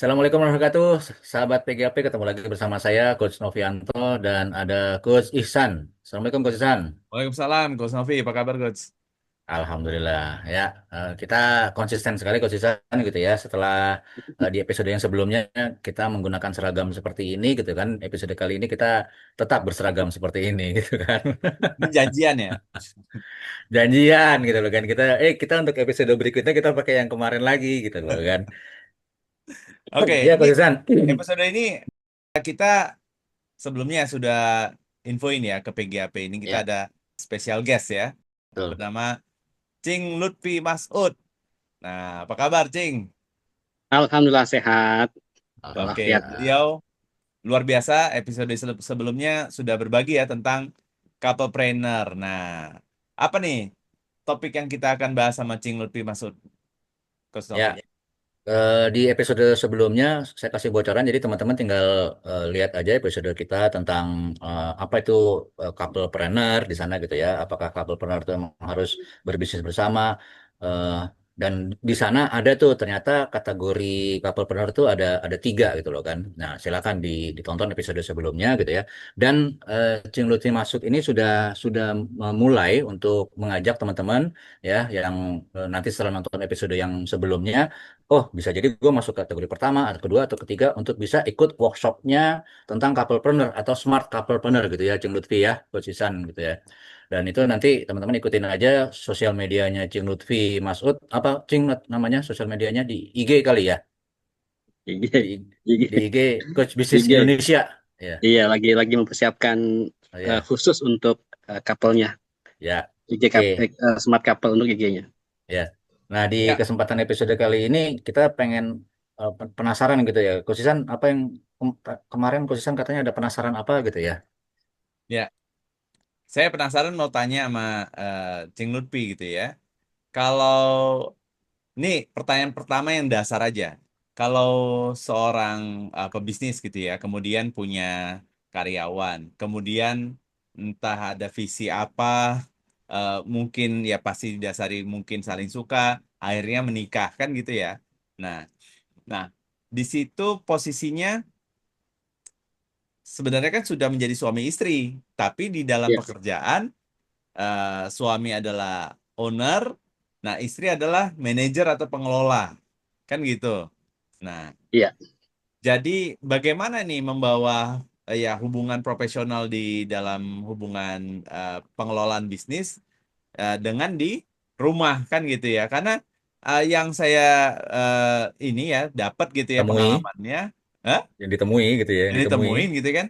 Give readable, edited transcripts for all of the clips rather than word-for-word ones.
Assalamualaikum warahmatullahi wabarakatuh, sahabat PGAP, ketemu lagi bersama saya, Coach Novianto, dan ada Coach Ihsan. Assalamualaikum, Coach Ihsan. Waalaikumsalam, Coach Novi. Apa kabar, Coach? Alhamdulillah, ya, kita konsisten sekali, Coach Ihsan, gitu ya. Setelah di episode yang sebelumnya, kita menggunakan seragam seperti ini, gitu kan. Episode kali ini kita tetap berseragam seperti ini, gitu kan. Ini janjian ya? Janjian, gitu loh kan. Kita untuk episode berikutnya, kita pakai yang kemarin lagi, gitu loh kan. Oke, Ya, ini Coach Ihsan. episode ini kita sebelumnya sudah infoin ya ke PGAP. Ini kita Ya, ada special guest ya, betul. bernama Cing Lutfi Masud. Nah, apa kabar, Cing? Alhamdulillah sehat Oke, walafiat. beliau luar biasa. Episode sebelumnya sudah berbagi ya tentang couplepreneur. Nah, apa nih topik yang kita akan bahas sama Cing Lutfi Masud, Coach Novi? Ya, di episode sebelumnya saya kasih bocoran, jadi teman-teman tinggal lihat aja episode kita tentang apa itu couplepreneur di sana gitu ya. Apakah couplepreneur itu memang harus berbisnis bersama? Eh, dan di sana ada tuh ternyata kategori couplepreneur itu ada tiga gitu loh kan. Nah, silakan ditonton episode sebelumnya gitu ya. Dan Cing Lutfi Masuk ini sudah memulai untuk mengajak teman-teman ya yang nanti setelah nonton episode yang sebelumnya. Oh, bisa jadi gue masuk kategori pertama, atau kedua, atau ketiga untuk bisa ikut workshopnya tentang couplepreneur atau smart couplepreneur gitu ya, Cing Lutfi ya, Coach Isan gitu ya. Dan itu nanti teman-teman ikutin aja sosial medianya Cing Lutfi Masud, apa Cing namanya sosial medianya di IG kali ya, di, IG, di IG, IG Coach Bisnis IG. Indonesia. Ya, Iya, lagi mempersiapkan oh, ya, khusus untuk couple-nya. ya. IG Oke, smart couple untuk IG-nya. ya. Nah, di Ya, kesempatan episode kali ini kita pengen penasaran gitu ya, Coach Isan, apa yang kemarin Coach Isan katanya ada penasaran apa gitu ya? ya. Saya penasaran mau tanya sama Cing Lutfi gitu ya. Kalau ini pertanyaan pertama yang dasar aja. Kalau seorang pebisnis gitu ya, kemudian punya karyawan, kemudian entah ada visi apa, mungkin ya pasti didasari mungkin saling suka, akhirnya menikah kan gitu ya. Nah, nah di situ posisinya sebenarnya kan sudah menjadi suami istri, tapi di dalam Iya, pekerjaan suami adalah owner, nah istri adalah manajer atau pengelola, kan gitu. Nah, iya, jadi bagaimana nih membawa ya hubungan profesional di dalam hubungan pengelolaan bisnis dengan di rumah kan gitu ya? Karena yang saya ini ya dapat gitu ya Temui, pengalamannya, Hah? yang ditemui gitu ya, yang Yang ditemui. ditemuin gitu kan.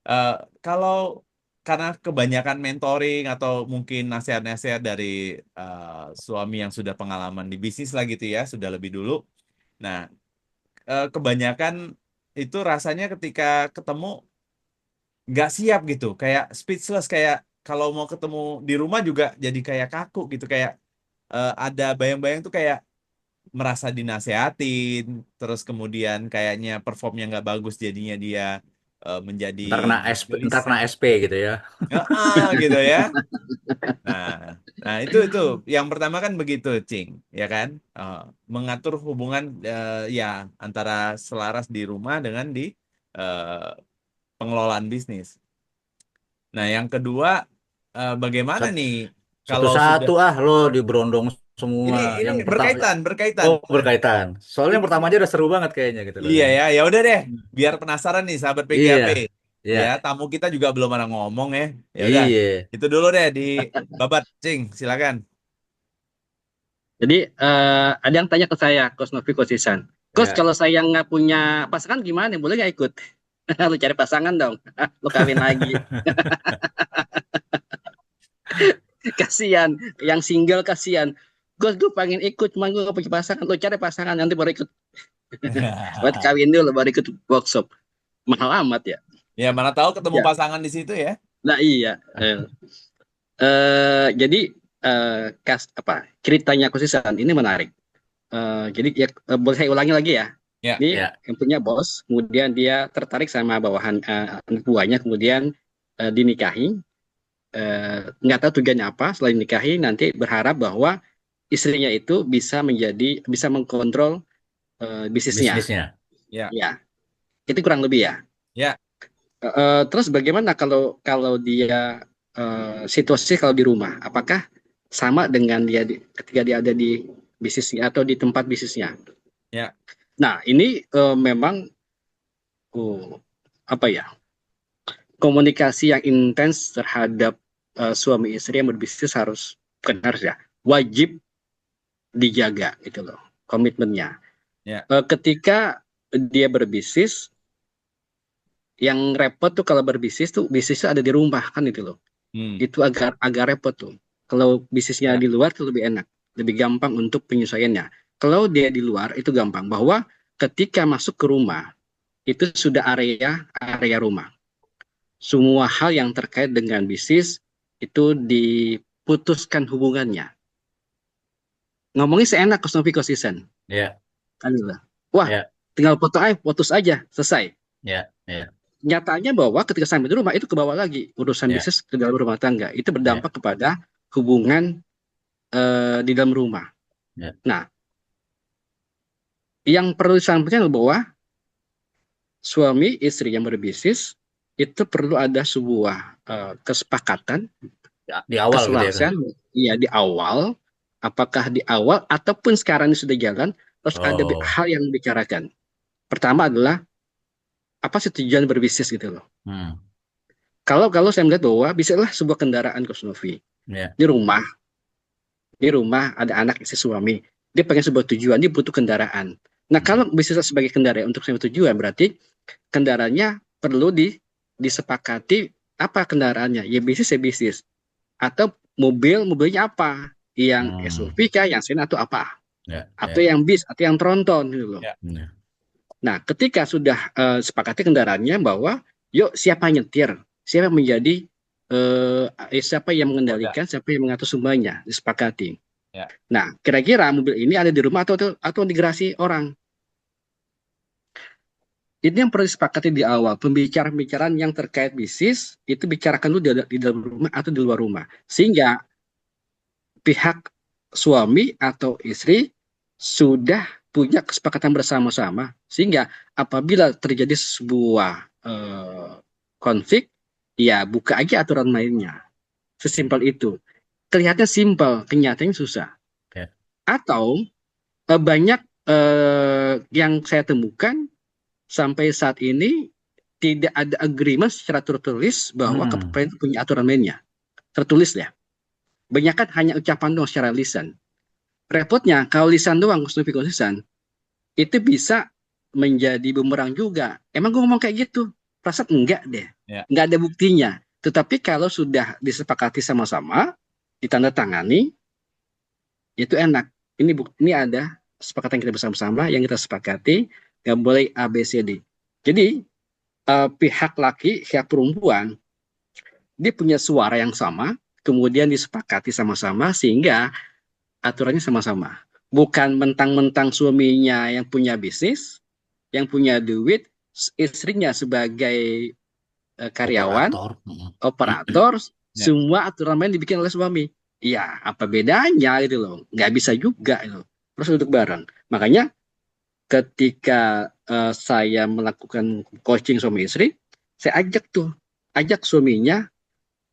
Eh, kalau karena kebanyakan mentoring atau mungkin nasihat-nasihat dari suami yang sudah pengalaman di bisnis lah gitu ya, sudah lebih dulu. Nah, kebanyakan itu rasanya ketika ketemu nggak siap gitu, kayak speechless, kayak kalau mau ketemu di rumah juga jadi kayak kaku gitu, kayak ada bayang-bayang tuh kayak merasa dinasehatin, terus kemudian kayaknya performnya nggak bagus, jadinya dia menjadi Ntar gelisah. kena SP gitu ya. Gitu ya. Nah, nah itu yang pertama kan begitu, Cing, ya kan? Mengatur hubungan ya antara selaras di rumah dengan di eh, pengelolaan bisnis. Nah, yang kedua, bagaimana Sat- nih kalau sudah Satu-satu lo diberondong semua. ini Yang pertama, berkaitan. oh berkaitan. Soalnya yang Ini pertama aja udah seru banget kayaknya gitu loh iya kan. ya, ya udah deh, biar penasaran nih sahabat PGAP. Iya, Ya, iya, tamu kita juga belum ada ngomong ya. Ya udah, iya. itu dulu deh di babat, Cing, silakan. jadi ada yang tanya ke saya, Coach Novi, Coach Isan. Coach, Ya. kalau saya nggak punya pasangan gimana? Boleh nggak ikut? Lu cari pasangan dong. Lu kawin lagi. Kasihan. Yang single kasihan. Gue pengen ikut, cuma gue gak punya pasangan. Lu cari pasangan, nanti baru ikut. Buat kawin dulu, baru ikut workshop. Mahal amat ya. Ya, mana tahu ketemu Ya, pasangan di situ ya. nah iya. Jadi apa ceritanya Kosisan ini menarik. Jadi ya boleh saya ulangi lagi ya. Ya, Ini Ya, yang punya bos, kemudian dia tertarik sama bawahan anak buahnya, kemudian dinikahi. Nggak tahu tujuannya apa. Setelah dinikahi, nanti berharap bahwa istrinya itu bisa mengkontrol bisnisnya. bisnisnya. Ya. Ya, itu kurang lebih ya. Ya. Terus bagaimana kalau kalau dia situasi kalau di rumah? Apakah sama dengan ketika dia ada di bisnisnya atau di tempat bisnisnya? Ya. Nah, ini memang oh, apa ya? Komunikasi yang intens terhadap suami istri yang berbisnis harus, bukan harus ya, wajib dijaga gitu loh komitmennya. Ya. Ketika dia berbisnis, yang repot tuh kalau berbisnis tuh bisnisnya ada di rumah kan itu loh. Hmm. Itu agak agak repot tuh. Kalau bisnisnya Ya. di luar tuh lebih enak, lebih gampang untuk penyesuaiannya. Kalau dia di luar itu gampang, bahwa ketika masuk ke rumah itu sudah area area rumah. Semua hal yang terkait dengan bisnis itu diputuskan hubungannya. Ngomongnya seenak Kosnovi konsisten. Ya, Kan gitu. Wah, ya, tinggal putus aja, selesai. ya, ya, Nyatanya bahwa ketika sampai di rumah itu ke bawah lagi urusan ya, bisnis ke dalam rumah tangga. Itu ya, berdampak kepada hubungan di dalam rumah. ya. Nah, yang perlu disampaikan adalah bahwa suami istri yang berbisnis itu perlu ada sebuah kesepakatan, Ya, di awal gitu ya, Kak? keselarasan, ya di awal, apakah di awal ataupun sekarang ini sudah jalan, terus ada Oh, hal yang dibicarakan. Pertama adalah apa sih tujuan berbisnis gitu loh. hmm, Kalau kalau saya melihat bahwa bisnislah sebuah kendaraan Kosnovi. ya, Di rumah, di rumah ada anak istri suami. Dia pengen sebuah tujuan, dia butuh kendaraan. Nah, hmm, kalau bisnis sebagai kendaraan untuk sebuah tujuan, berarti kendaraannya perlu disepakati apa kendaraannya. Ya bisnis ya bisnis. Atau mobilnya apa? Yang hmm, SUV kah, yang sedan atau apa? ya, Atau ya, yang bis, atau yang tronton gitu loh. Ya. ya, Nah, ketika sudah sepakati kendaraannya bahwa yuk siapa yang nyetir, siapa yang menjadi siapa yang Roda. mengendalikan, siapa yang mengatur semuanya, disepakati. Ya. Nah, kira-kira mobil ini ada di rumah atau di garasi orang. Ini yang perlu disepakati di awal. Pembicaraan-pembicaraan yang terkait bisnis itu bicarakan dulu di dalam rumah atau di luar rumah. Sehingga pihak suami atau istri sudah punya kesepakatan bersama-sama. Sehingga apabila terjadi sebuah konflik, ya buka aja aturan mainnya. Sesimpel itu. Kelihatannya simpel, kenyataannya susah. ya. Atau banyak yang saya temukan sampai saat ini tidak ada agreement secara tertulis bahwa Hmm, kepala itu punya aturan mainnya. Tertulis ya. Banyak kan hanya ucapan doang secara lisan. Repotnya kalau lisan doang konsisten itu bisa menjadi bumerang juga. Emang gue ngomong kayak gitu? Perasaan enggak deh. Ya. Enggak ada buktinya. Tetapi kalau sudah disepakati sama-sama, ditandatangani, itu enak. Ini ada kesepakatan kita bersama-sama yang kita sepakati, nggak boleh A, B, C, D. Jadi pihak laki, pihak perempuan, dia punya suara yang sama, kemudian disepakati sama-sama sehingga aturannya sama-sama. Bukan mentang-mentang suaminya yang punya bisnis, yang punya duit, istrinya sebagai karyawan, operator. Hmm. operator, Ya. semua aturan main dibikin oleh suami. Ya, apa bedanya gitu loh. Nggak bisa juga itu. Terus duduk bareng. Makanya ketika saya melakukan coaching suami istri, saya ajak suaminya,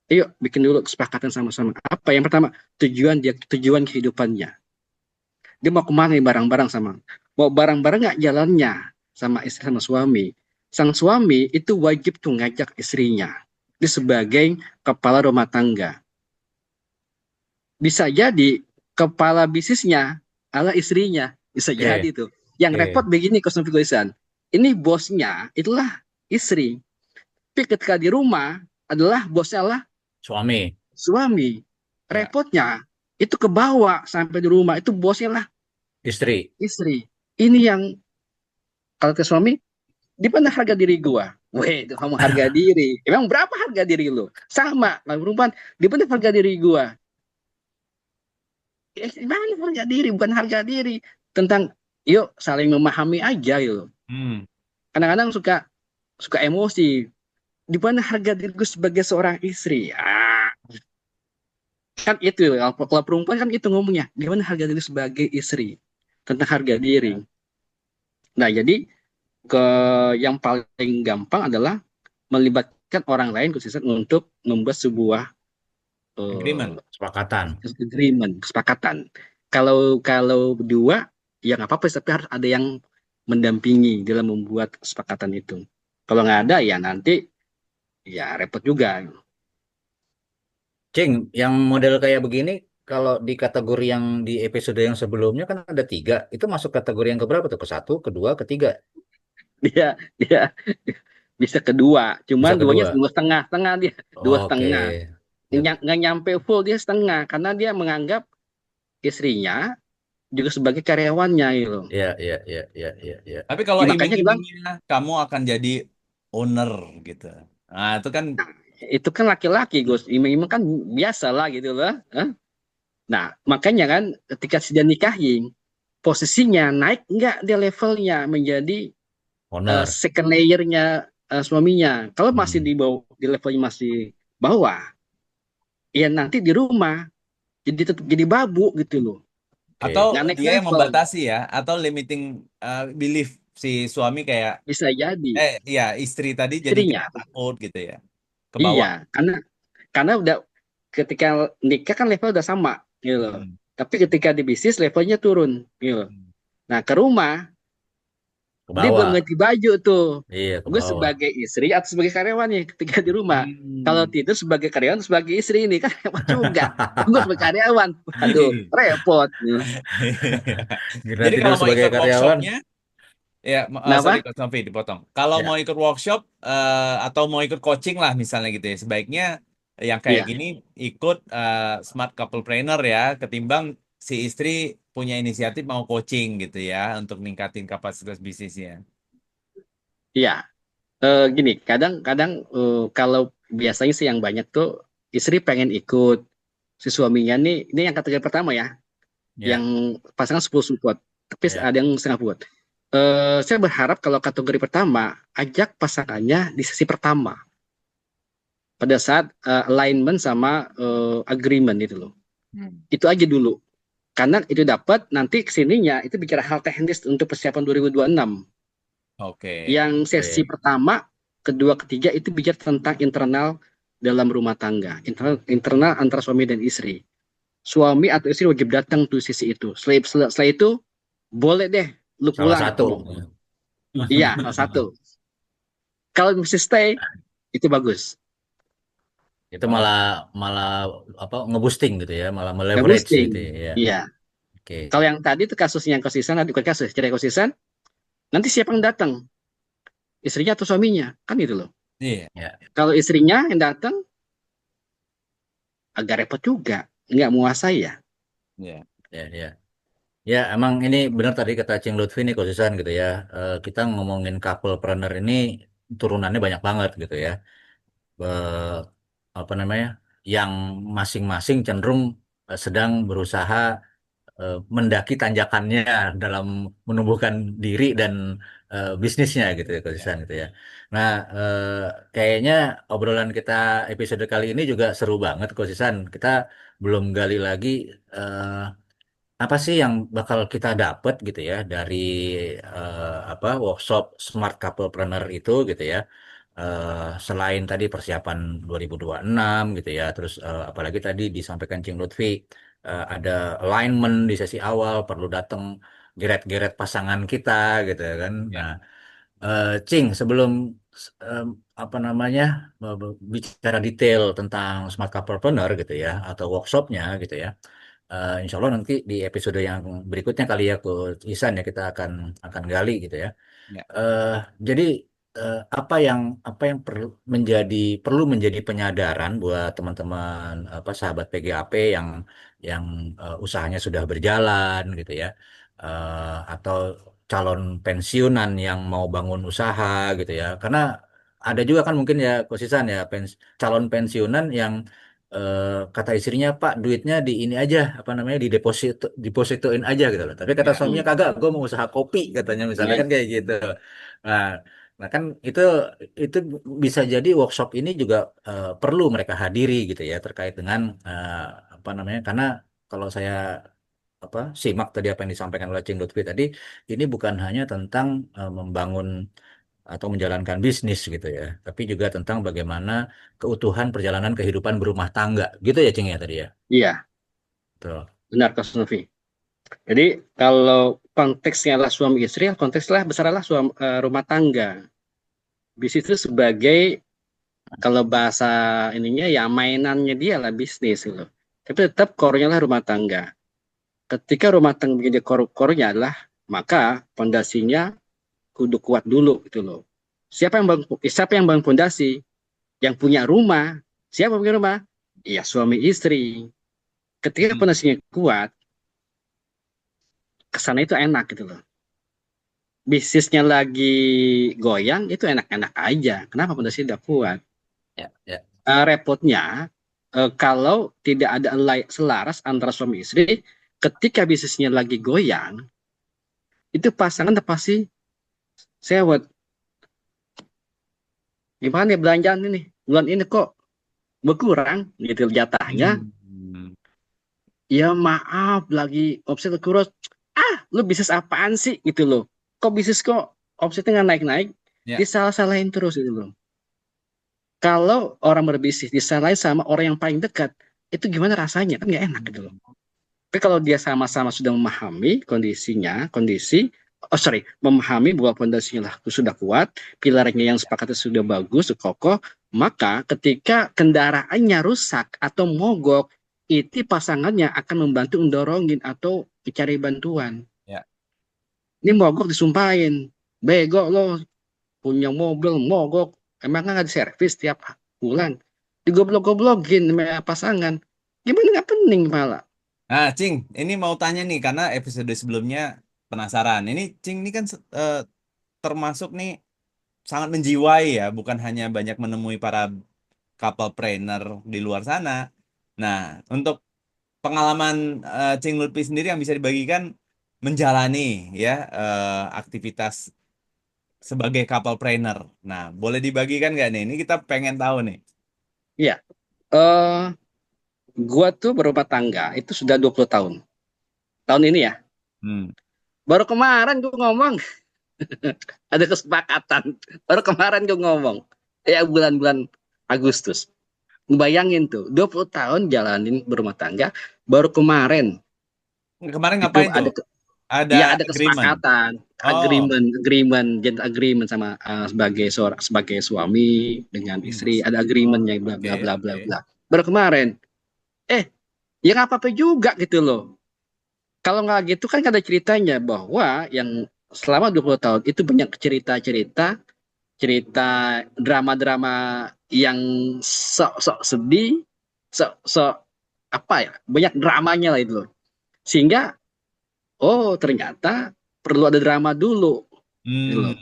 ayo bikin dulu kesepakatan sama-sama. Apa yang pertama? Tujuan kehidupannya. Dia mau kemana nih bareng-bareng sama, mau bareng-bareng nggak jalannya sama istri sama suami. Sang suami itu wajib tuh ngajak istrinya. Dia sebagai kepala rumah tangga. Bisa jadi kepala bisnisnya adalah istrinya. Bisa jadi Oke, tuh. Yang repot oke. begini konfigurasi. Ini bosnya itulah istri. Tapi ketika di rumah adalah bosnya adalah Suami. suami. Ya. Repotnya itu ke bawah sampai di rumah itu bosnya lah Istri. istri. Ini yang kalau ke suami, di mana harga diri gua? Weh, itu kamu harga diri. Emang berapa harga diri lu? Sama, kalau perempuan, di mana harga diri gua? Di mana harga diri? Bukan harga diri. Tentang, yuk saling memahami aja gitu. Hmm. Kadang-kadang suka suka emosi. Di mana harga diri gue sebagai seorang istri? Kan itu, kalau perempuan kan itu ngomongnya. Di mana harga diri sebagai istri? Tentang harga diri. Ya. Nah, jadi ke yang paling gampang adalah melibatkan orang lain khususnya untuk membuat sebuah Agreement. Kesepakatan. agreement, kesepakatan. Kalau kalau berdua ya nggak apa-apa, tapi harus ada yang mendampingi dalam membuat kesepakatan itu. Kalau nggak ada ya nanti ya repot juga. Cing, yang model kayak begini, kalau di kategori yang di episode yang sebelumnya kan ada 3, itu masuk kategori yang keberapa tuh? Ke satu, kedua, ketiga? Dia dia bisa kedua, Bisa cuman duanya kedua. dua setengah, setengah dia dua Oke. setengah. Ya, Nggak nyampe full, dia setengah karena dia menganggap istrinya juga sebagai karyawannya gitu. ya, ya, ya, ya, ya, ya. Tapi kalau Ya, makanya dia bilang, iming-imingnya kamu akan jadi owner gitu. Nah, itu kan nah, itu kan laki-laki Gus, iming-iming kan biasa lah gitu loh. Hah? Nah, makanya kan ketika sudah nikahin, posisinya naik nggak dia levelnya menjadi Owner. second layernya suaminya. Kalau masih Hmm. di bawah, di levelnya masih bawah, ya nanti di rumah jadi tetap jadi babu gitu loh, atau Oke. nggak naik dia yang level. membatasi ya, atau limiting belief si suami kayak Bisa jadi ya istri tadi jadi istrinya, kayak takut gitu ya, ke iya, bawah. karena udah ketika nikah kan level udah sama gitu loh. Hmm. Tapi ketika di bisnis levelnya turun gitu. Hmm. Nah, ke rumah Ke dia belum bawah. ganti baju tuh. Iya, ke Gue bawah. sebagai istri atau sebagai karyawan nih ketika di rumah. Kalau Hmm. tidur sebagai karyawan sebagai istri ini kan repot juga. Gue sebagai karyawan, aduh repot. Jadi Nanti kalau dulu mau sebagai ikut karyawan. workshopnya, ya sorry Kenapa? Coach Novi dipotong. Kalau mau Ya, ikut workshop atau mau ikut coaching lah misalnya gitu ya, sebaiknya yang kayak Iya, gini ikut Smart Couple Planner ya, ketimbang si istri punya inisiatif mau coaching gitu ya untuk ningkatin kapasitas bisnisnya. iya. Gini, kadang-kadang kalau biasanya sih yang banyak tuh istri pengen ikut si suaminya nih, ini yang kategori pertama ya, yang ya, pasangan 10 support, tapi ya. ada yang setengah support. Saya berharap kalau kategori pertama, ajak pasangannya di sesi pertama, pada saat alignment sama agreement itu loh. Hmm. Itu aja dulu. Karena itu dapat nanti kesininya itu bicara hal teknis untuk persiapan 2026. Oke. Yang sesi Oke. pertama, kedua, ketiga itu bicara tentang internal dalam rumah tangga, internal antara suami dan istri. Suami atau istri wajib datang tuh sisi itu. Setelah itu boleh deh lu Salah pulang. satu. Iya, salah satu. Kalau masih stay itu bagus. Itu Oh, malah malah apa ngeboosting gitu ya, malah Nggak meleverage boosting. gitu ya. Iya. Oke. Kalau yang tadi itu kasusnya yang konsisten, bukan kasus, cerai konsisten, nanti siapa yang datang? Istrinya atau suaminya? Kan gitu loh. iya. Ya, Kalau istrinya yang datang, agak repot juga. Nggak menguasai ya. Iya. ya, ya. Ya, emang ini benar tadi kata Cing Lutfi nih khususan gitu ya. Kita ngomongin couplepreneur ini turunannya banyak banget gitu ya. Eh, apa namanya? Yang masing-masing cenderung sedang berusaha mendaki tanjakannya dalam menumbuhkan diri dan bisnisnya gitu ya, Iya. khususan gitu ya. Nah, kayaknya obrolan kita episode kali ini juga seru banget khususan. Kita belum gali lagi eh, apa sih yang bakal kita dapat gitu ya dari apa workshop Smart Couplepreneur itu gitu ya. Selain tadi persiapan 2026 gitu ya, terus apalagi tadi disampaikan Cing Lutfi ada alignment di sesi awal, perlu datang geret-geret pasangan kita gitu ya kan. Iya. Nah, Cing, sebelum em, apa namanya bicara detail tentang Smart Couplepreneur gitu ya atau workshopnya gitu ya. Insya Allah nanti di episode yang berikutnya kali ya Coach Isan ya kita akan gali gitu ya. Iya. Eh, jadi apa yang perlu menjadi penyadaran buat teman-teman apa sahabat PGAP yang usahanya sudah berjalan gitu ya. Atau calon pensiunan yang mau bangun usaha gitu ya. Karena ada juga kan mungkin ya Coach Isan ya calon pensiunan yang kata istrinya Pak duitnya di ini aja apa namanya di depositoin aja gitu loh. Tapi kata Iya. suaminya Hmm. kagak, gue mau usaha kopi katanya misalnya Ya, kan kayak gitu. Nah, nah kan itu bisa jadi workshop ini juga perlu mereka hadiri gitu ya terkait dengan apa namanya karena kalau saya simak tadi apa yang disampaikan oleh Cing Lutfi tadi, ini bukan hanya tentang membangun atau menjalankan bisnis gitu ya, tapi juga tentang bagaimana keutuhan perjalanan kehidupan berumah tangga, gitu ya Cing ya tadi ya. Iya, Betul. benar Kak Novi. Jadi kalau konteksnya adalah suami istri, konteksnya besarlah rumah tangga. Bisnis itu sebagai, kalau bahasa ininya ya mainannya dia lah bisnis gitu. Tapi tetap core-nya lah rumah tangga. Ketika rumah tangga menjadi core-nya adalah, maka fondasinya kudu kuat dulu gitu loh. Siapa yang bangun fondasi? Yang punya rumah. Siapa yang punya rumah? Iya, suami istri. Ketika Hmm. fondasinya kuat, kesana itu enak gitu loh. Bisnisnya lagi goyang, itu enak-enak aja. Kenapa fondasinya udah kuat? Ya, ya. Repotnya, kalau tidak ada selaras antara suami istri, ketika bisnisnya lagi goyang, itu pasangan pasti sewot. Gimana ya belanjaan ini? Bulan ini kok berkurang gitu jatahnya. Hmm. Ya maaf, lagi omset kurus. Lu bisnis apaan sih gitu loh. Kok bisnis kok omsetnya nggak naik-naik? Ya. Disalah-salahin terus gitu loh. Kalau orang berbisnis disalahin sama orang yang paling dekat, itu gimana rasanya? Kan nggak enak gitu loh. Tapi kalau dia sama-sama sudah memahami memahami bahwa fondasinya sudah kuat, pilarnya yang sepakatnya sudah bagus, kokoh, maka ketika kendaraannya rusak atau mogok, itu pasangannya akan membantu mendorongin atau mencari bantuan. Ya. Ini mogok disumpahin, bego lo punya mobil mogok, emangnya nggak diservis tiap bulan, digoblok-goblokin sama pasangan, gimana nggak pening malah. Nah, Cing, ini mau tanya nih karena episode sebelumnya penasaran. Ini Cing ini kan termasuk nih sangat menjiwai ya, bukan hanya banyak menemui para couple planner di luar sana. Nah, untuk pengalaman Cing Lutfi sendiri yang bisa dibagikan menjalani ya aktivitas sebagai couple planner. Nah, boleh dibagikan nggak nih? Ini kita pengen tahu nih. Iya, eh gua tuh berumah tangga itu sudah 20 tahun. Tahun ini ya. Hmm. Baru kemarin gua ngomong ada kesepakatan. Baru kemarin gua ngomong. Ya bulan-bulan Agustus. Ngebayangin tuh, 20 tahun jalanin berumah tangga, baru kemarin Kemarin itu ngapain tuh? Ada ada agreement. kesepakatan, Oh, gentleman agreement sama sebagai suami dengan istri, hmm. ada Oh, agreementnya bla oke, bla bla bla oke. bla. Baru kemarin, ya nggak apa-apa juga gitu loh. Kalau nggak gitu kan ada ceritanya bahwa yang selama 20 tahun itu banyak cerita-cerita, cerita drama-drama yang sok-sok sedih, sok-sok apa ya, banyak dramanya lah itu loh. Sehingga, oh ternyata perlu ada drama dulu, gitu Hmm. loh.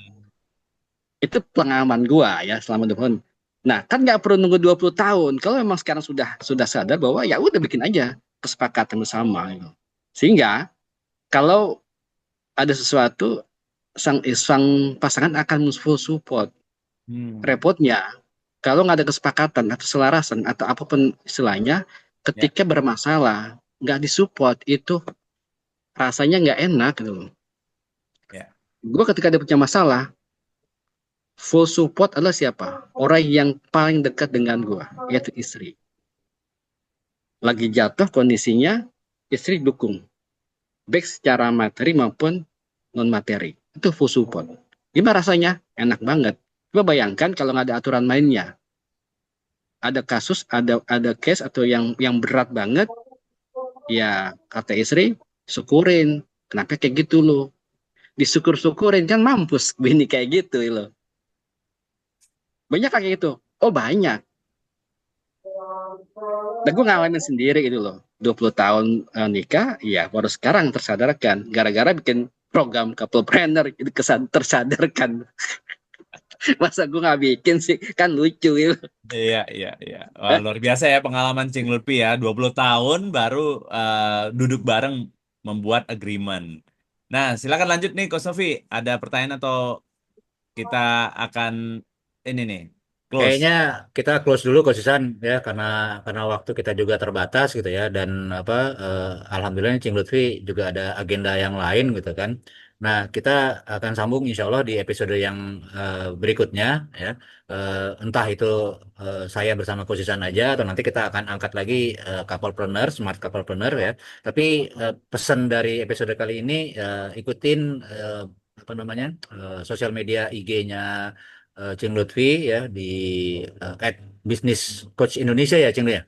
Itu pengalaman gua ya selama 20 tahun. Nah, kan nggak perlu nunggu 20 tahun. Kalau memang sekarang sudah sadar bahwa ya udah bikin aja kesepakatan bersama gitu. Sehingga kalau ada sesuatu, sang pasangan akan full support. Hmm. Repotnya kalau nggak ada kesepakatan atau selarasan atau apapun istilahnya, Ya, ketika bermasalah nggak disupport itu rasanya nggak enak gitu loh. ya. Gue ketika dia punya masalah, full support adalah siapa? Orang yang paling dekat dengan gue, yaitu istri. Lagi jatuh kondisinya, istri dukung, baik secara materi maupun non materi. Itu full support. Gimana rasanya? Enak banget. Coba bayangkan kalau nggak ada aturan mainnya. Ada kasus, ada case atau yang berat banget, ya kata istri, syukurin. Kenapa kayak gitu loh? Disyukur-syukurin kan mampus bini kayak gitu loh. Banyak kayak gitu. Oh banyak. Dan gue ngalamin sendiri gitu loh. 20 tahun nikah, ya baru sekarang tersadarkan. Gara-gara bikin program couple planner, itu tersadarkan. Masa gue nggak bikin sih? Kan lucu gitu. Iya, iya, iya. Wah, luar biasa ya pengalaman Cing Lutfi ya. 20 tahun baru duduk bareng membuat agreement. Nah, silakan lanjut nih, Ko Sofi. Ada pertanyaan atau kita akan ini nih close. Kayaknya kita close dulu konsisan ya karena waktu kita juga terbatas gitu ya dan apa alhamdulillah Cing Lutfi juga ada agenda yang lain gitu kan. Nah, kita akan sambung insya Allah di episode yang berikutnya ya. Entah itu saya bersama konsisan aja atau nanti kita akan angkat lagi couplepreneur, smart couplepreneur ya. Tapi pesan dari episode kali ini ikutin apa namanya sosial media IG-nya Cing Lutfi ya di @business coach Indonesia ya Cing ya.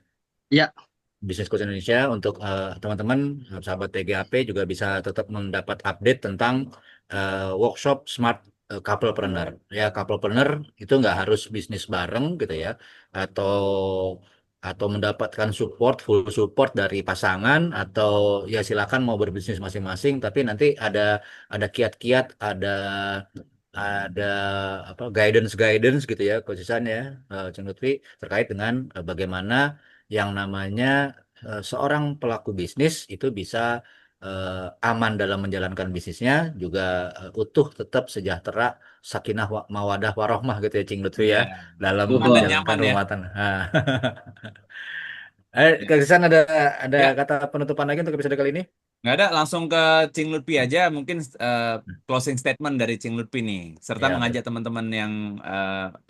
Ya, Business Coach Indonesia untuk teman-teman sahabat TGAP juga bisa tetap mendapat update tentang workshop Smart Couplepreneur. Ya, couplepreneur itu nggak harus bisnis bareng gitu ya, atau mendapatkan full support dari pasangan atau ya silakan mau berbisnis masing-masing, tapi nanti ada kiat-kiat, ada apa guidance gitu ya, khususan ya, Ceng Lutfi terkait dengan bagaimana yang namanya seorang pelaku bisnis itu bisa aman dalam menjalankan bisnisnya, juga utuh, tetap sejahtera, sakinah, mawadah, warohmah gitu ya, Cing Lutfi ya, Ya, dalam aman dan betul. menjalankan nyaman ya. rumah tangga. Nah. Ya, Kang Sisan ada ya, kata penutupan lagi untuk episode kali ini? nggak ada, langsung ke Cing Lutfi aja. Mungkin closing statement dari Cing Lutfi nih, serta Ya, mengajak teman-teman yang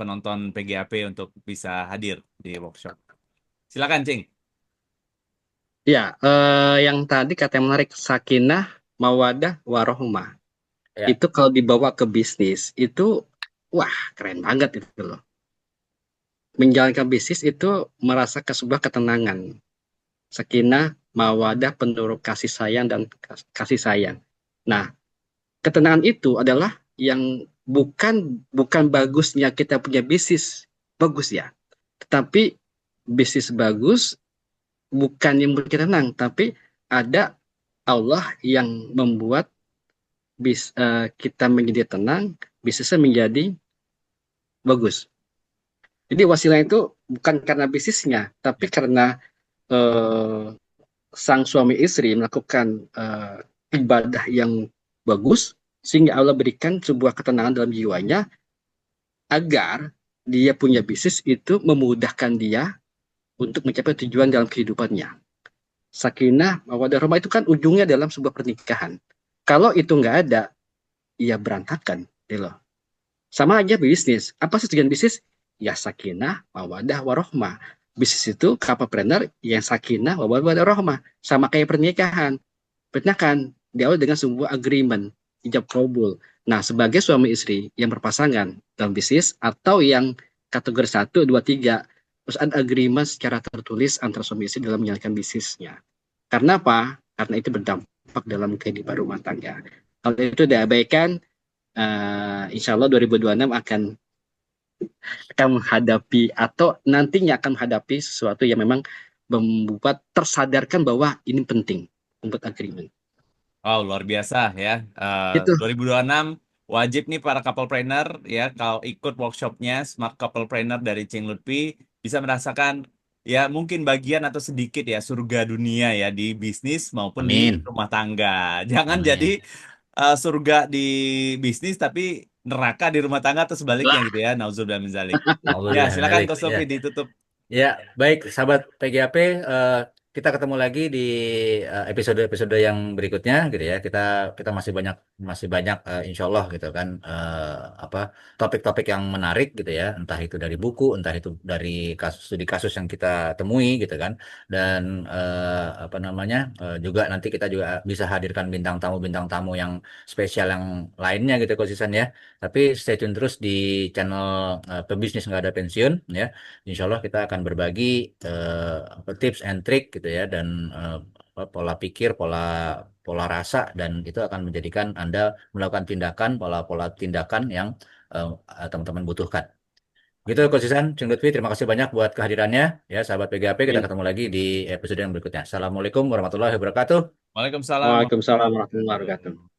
penonton PGAP untuk bisa hadir di workshop. Silakan, Cing. Ya, yang tadi kata yang menarik, sakinah, mawadah, warohmah. ya, Itu kalau dibawa ke bisnis, itu wah keren banget itu loh. Menjalankan bisnis itu merasa ke sebuah ketenangan. Sakinah, mawadah, penuh kasih sayang dan kasih sayang. Nah, ketenangan itu adalah yang bukan bagusnya kita punya bisnis bagus ya, tetapi bisnis bagus bukan yang membuat kita tenang, tapi ada Allah yang membuat kita menjadi tenang, bisnisnya menjadi bagus. Jadi wasilah itu bukan karena bisnisnya, tapi karena eh, sang suami istri melakukan ibadah yang bagus, sehingga Allah berikan sebuah ketenangan dalam jiwanya agar dia punya bisnis itu memudahkan dia untuk mencapai tujuan dalam kehidupannya. Sakinah, mawaddah, rahmah itu kan ujungnya dalam sebuah pernikahan. Kalau itu nggak ada, ya berantakan. Gitu loh. Sama aja bisnis. Apa sih tujuan bisnis? Ya sakinah, mawadah, warohmah. Bisnis itu couple yang sakinah, mawadah, warohmah. Sama kayak pernikahan. Pernikahan diawali dengan sebuah agreement, ijab kabul. Nah, sebagai suami istri yang berpasangan dalam bisnis atau yang kategori 1, 2, 3, terus ada agreement secara tertulis antara suami istri dalam menjalankan bisnisnya. Karena apa? Karena itu berdampak dalam kehidupan rumah tangga. Kalau itu diabaikan, insya Allah 2026 akan menghadapi atau nantinya akan menghadapi sesuatu yang memang membuat tersadarkan bahwa ini penting untuk agreement. Wow, luar biasa ya. Itu 2026 wajib nih para couplepreneur ya kalau ikut workshopnya Smart Couplepreneur dari Cing Lutfi bisa merasakan ya mungkin bagian atau sedikit ya surga dunia ya di bisnis maupun di amin, rumah tangga. Jangan jadi amin. surga di bisnis tapi neraka di rumah tangga atau sebaliknya lah gitu ya. Nauzubillah min zalik. Ya, Alhamdulillah, silakan Malik. Coach Ya. Sofi ditutup. Ya, baik sahabat PGAP, kita ketemu lagi di episode-episode yang berikutnya gitu ya. Kita kita masih banyak insya Allah gitu kan apa topik-topik yang menarik gitu ya. Entah itu dari buku, entah itu dari studi kasus yang kita temui gitu kan. Dan apa namanya juga nanti kita juga bisa hadirkan bintang tamu yang spesial yang lainnya gitu konsisten ya. Tapi stay tune terus di channel Pebisnis Nggak Ada Pensiun ya. Insya Allah kita akan berbagi tips and trick gitu ya dan pola pikir, pola pola rasa dan itu akan menjadikan Anda melakukan pola-pola tindakan yang teman-teman butuhkan. Gitu konsisten, Ceng Lutfi, terima kasih banyak buat kehadirannya ya sahabat PGAP. Kita ketemu lagi di episode yang berikutnya. Assalamualaikum warahmatullahi wabarakatuh. Waalaikumsalam. Waalaikumsalam warahmatullahi wabarakatuh.